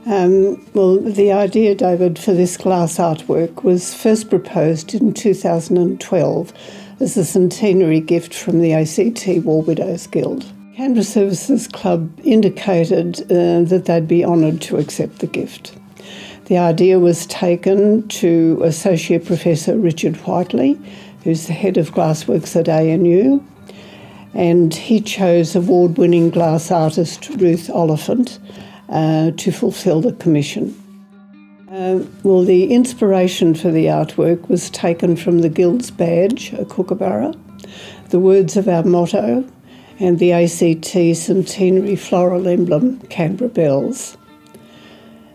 Well, the idea, David, for this glass artwork was first proposed in 2012 as a centenary gift from the ACT War Widows Guild. Canberra Services Club indicated that they'd be honoured to accept the gift. The idea was taken to Associate Professor Richard Whiteley, who's the head of glassworks at ANU, and he chose award-winning glass artist Ruth Oliphant to fulfil the commission. Well, the inspiration for the artwork was taken from the Guild's badge, a kookaburra, the words of our motto, and the ACT centenary floral emblem, Canberra Bells.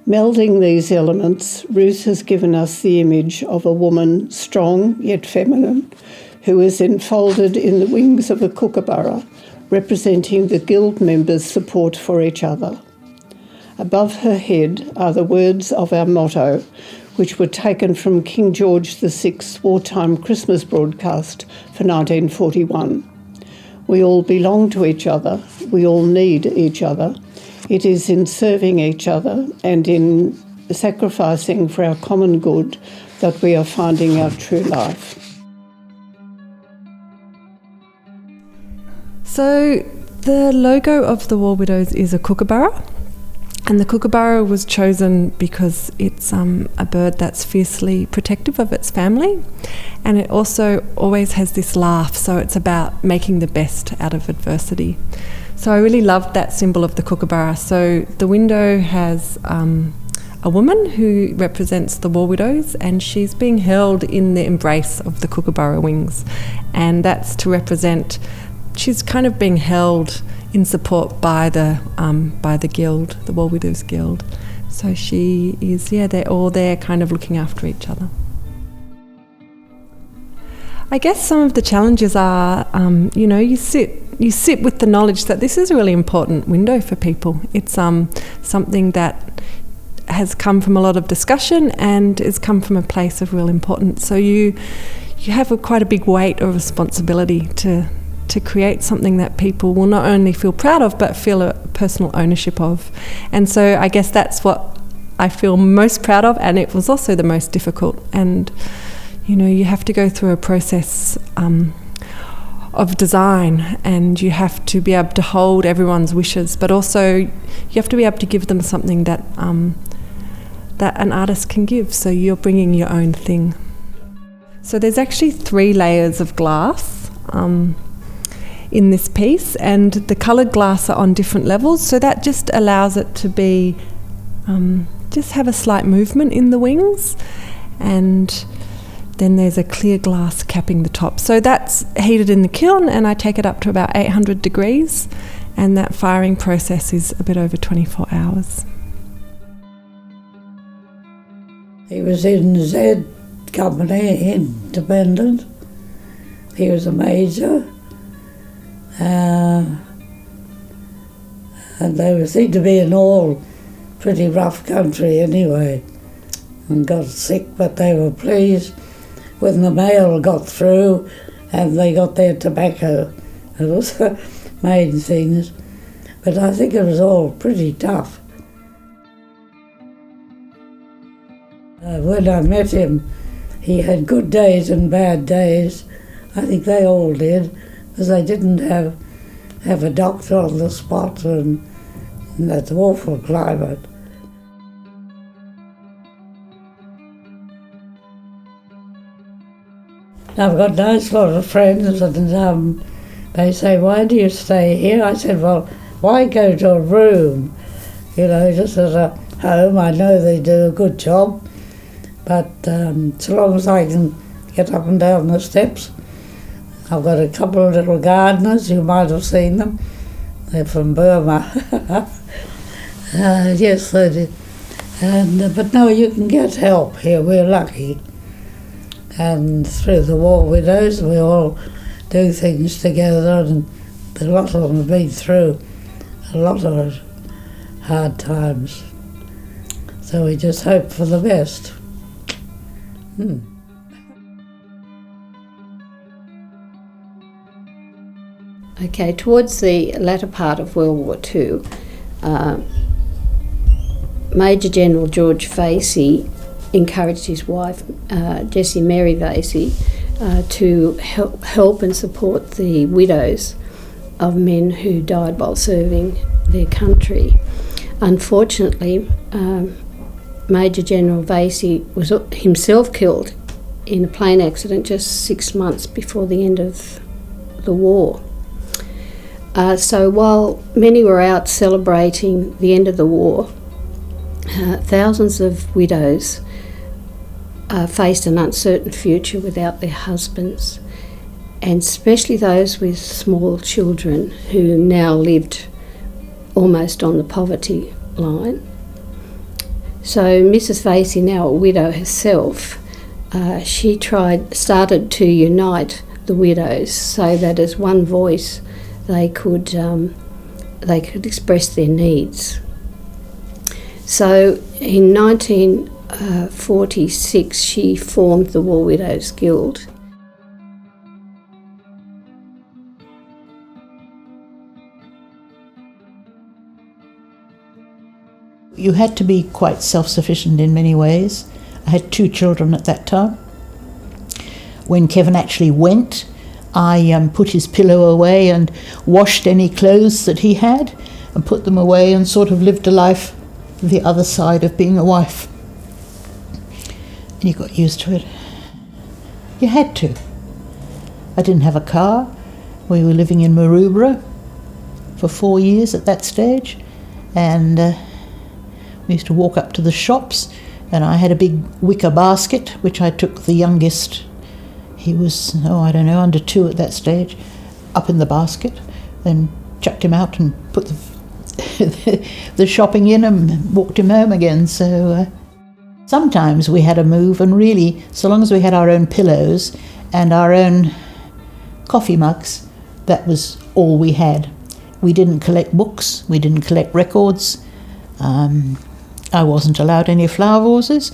Melding these elements, Ruth has given us the image of a woman, strong yet feminine, who is enfolded in the wings of a kookaburra, representing the Guild members' support for each other. Above her head are the words of our motto, which were taken from King George VI's wartime Christmas broadcast for 1941. We all belong to each other, we all need each other. It is in serving each other and in sacrificing for our common good that we are finding our true life. So the logo of the War Widows is a kookaburra, and the kookaburra was chosen because it's a bird that's fiercely protective of its family, and it also always has this laugh, so it's about making the best out of adversity. So I really loved that symbol of the kookaburra. So the window has a woman who represents the War Widows, and she's being held in the embrace of the kookaburra wings, and that's to represent she's kind of being held in support by the guild, the War Widows Guild. So she is, they're all there kind of looking after each other. I guess some of the challenges are, you sit with the knowledge that this is a really important window for people. It's something that has come from a lot of discussion and has come from a place of real importance. So you have quite a big weight of responsibility to create something that people will not only feel proud of but feel a personal ownership of. And so I guess that's what I feel most proud of, and it was also the most difficult. And you have to go through a process of design, and you have to be able to hold everyone's wishes, but also you have to be able to give them something that that an artist can give, so you're bringing your own thing. So there's actually 3 layers of glass in this piece, and the coloured glass are on different levels, so that just allows it to be just have a slight movement in the wings, and then there's a clear glass capping the top. So that's heated in the kiln, and I take it up to about 800 degrees, and that firing process is a bit over 24 hours. He was in Z Company, independent. He was a major. And they seemed to be in all pretty rough country anyway, and got sick, but they were pleased when the mail got through and they got their tobacco. It was the main things, but I think it was all pretty tough. When I met him, he had good days and bad days. I think they all did, because they didn't have a doctor on the spot, and that awful climate. I've got a nice lot of friends, and they say, "Why do you stay here?" I said, "Well, why go to a room? Just as a home. I know they do a good job, but so long as I can get up and down the steps." I've got a couple of little gardeners, you might have seen them. They're from Burma. Yes, they did. But no, you can get help here, we're lucky. And through the War Widows, we all do things together, and a lot of them have been through a lot of hard times. So we just hope for the best. Okay, towards the latter part of World War II, Major General George Vasey encouraged his wife, Jessie Mary Vasey, to help and support the widows of men who died while serving their country. Unfortunately, Major General Vasey was himself killed in a plane accident just 6 months before the end of the war. So while many were out celebrating the end of the war, thousands of widows faced an uncertain future without their husbands, and especially those with small children who now lived almost on the poverty line. So Mrs. Vasey, now a widow herself, she started to unite the widows so that as one voice they could express their needs. So in 1946 she formed the War Widows Guild. You had to be quite self-sufficient in many ways. I had 2 children at that time. When Kevin actually went, I put his pillow away and washed any clothes that he had and put them away and sort of lived a life the other side of being a wife. And you got used to it. You had to. I didn't have a car. We were living in Maroubra for 4 years at that stage, and we used to walk up to the shops, and I had a big wicker basket which I took the youngest, he was, under 2 at that stage, up in the basket, then chucked him out and put the shopping in and walked him home again. So sometimes we had a move, and really, so long as we had our own pillows and our own coffee mugs, that was all we had. We didn't collect books, we didn't collect records. I wasn't allowed any flower vases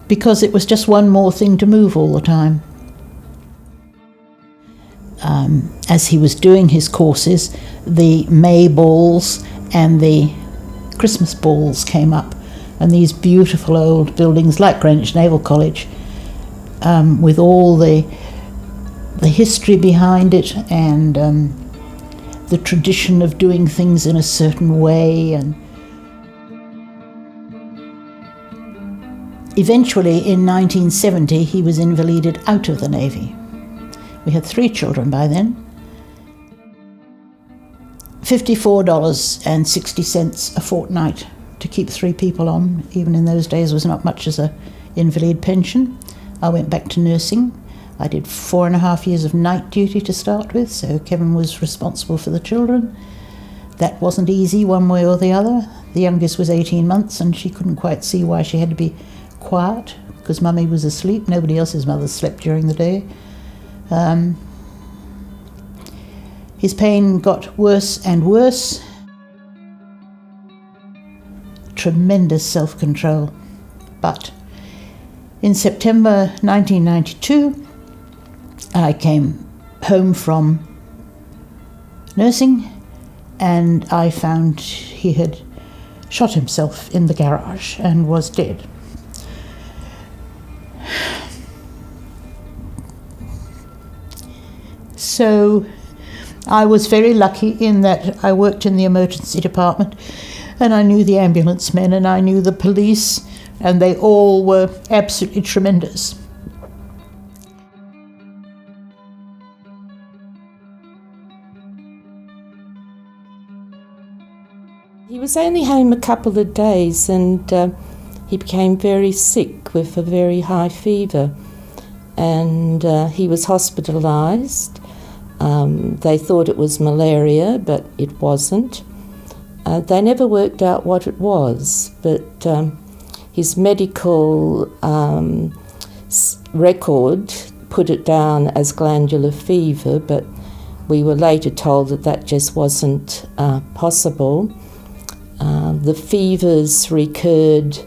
because it was just one more thing to move all the time. As he was doing his courses, the May balls and the Christmas balls came up, and these beautiful old buildings like Greenwich Naval College, with all the history behind it and the tradition of doing things in a certain way. And eventually, in 1970, he was invalided out of the Navy. We had 3 children by then. $54.60 a fortnight to keep 3 people on, even in those days, was not much as an invalid pension. I went back to nursing. I did 4.5 years of night duty to start with, so Kevin was responsible for the children. That wasn't easy one way or the other. The youngest was 18 months and she couldn't quite see why she had to be quiet, because Mummy was asleep. Nobody else's mother slept during the day. His pain got worse and worse. Tremendous self-control. But in September 1992, I came home from nursing and I found he had shot himself in the garage and was dead. So I was very lucky in that I worked in the emergency department and I knew the ambulance men and I knew the police, and they all were absolutely tremendous. He was only home a couple of days and he became very sick with a very high fever, and he was hospitalised. They thought it was malaria, but it wasn't. They never worked out what it was, but his medical record put it down as glandular fever, but we were later told that that just wasn't possible. The fevers recurred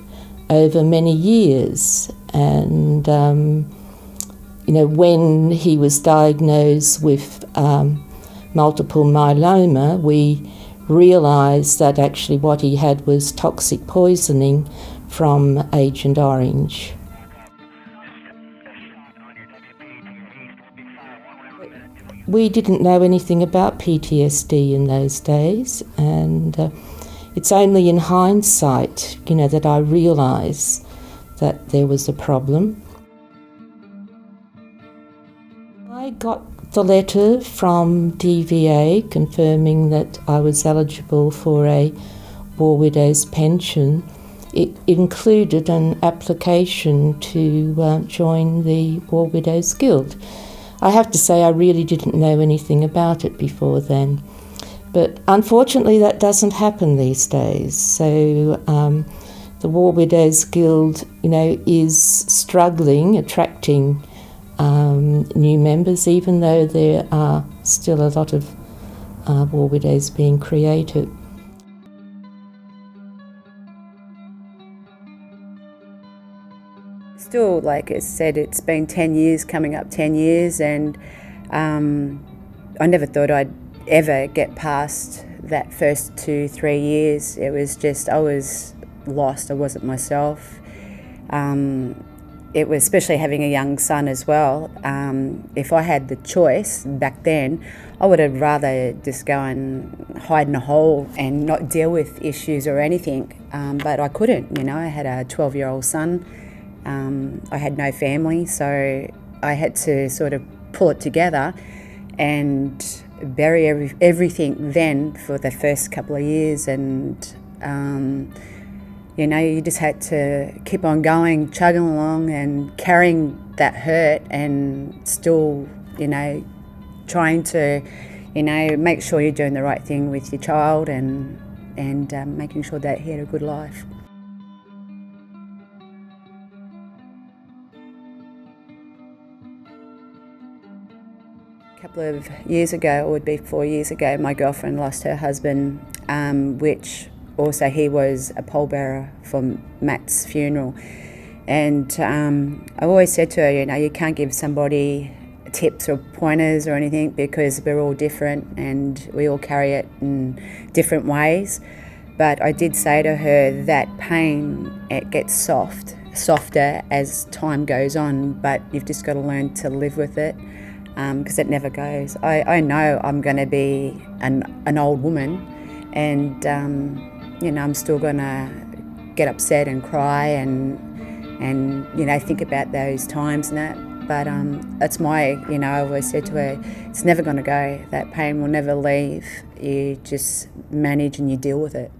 over many years, and when he was diagnosed with multiple myeloma, we realised that actually what he had was toxic poisoning from Agent Orange. We didn't know anything about PTSD in those days, and it's only in hindsight, that I realise that there was a problem. I got the letter from DVA confirming that I was eligible for a War Widows pension. It included an application to join the War Widows Guild. I have to say I really didn't know anything about it before then. But unfortunately that doesn't happen these days. So the War Widows Guild, is struggling, attracting new members, even though there are still a lot of war widows being created. Still, like I said, it's been 10 years, coming up 10 years, and I never thought I'd ever get past that first 2-3 years. It was just, I was lost, I wasn't myself. It was, especially having a young son as well, if I had the choice back then, I would have rather just go and hide in a hole and not deal with issues or anything, but I couldn't, I had a 12-year-old son. I had no family, so I had to sort of pull it together and bury everything then for the first couple of years, and you just had to keep on going, chugging along and carrying that hurt, and still, trying to, make sure you're doing the right thing with your child, and making sure that he had a good life. A couple of years ago, it would be 4 years ago, my girlfriend lost her husband, which also he was a pallbearer for Matt's funeral. And I always said to her, you can't give somebody tips or pointers or anything, because we're all different and we all carry it in different ways. But I did say to her that pain, it gets softer as time goes on, but you've just got to learn to live with it. Because it never goes. I know I'm going to be an old woman, and I'm still going to get upset and cry and think about those times and that. But that's I always said to her, it's never going to go. That pain will never leave. You just manage and you deal with it.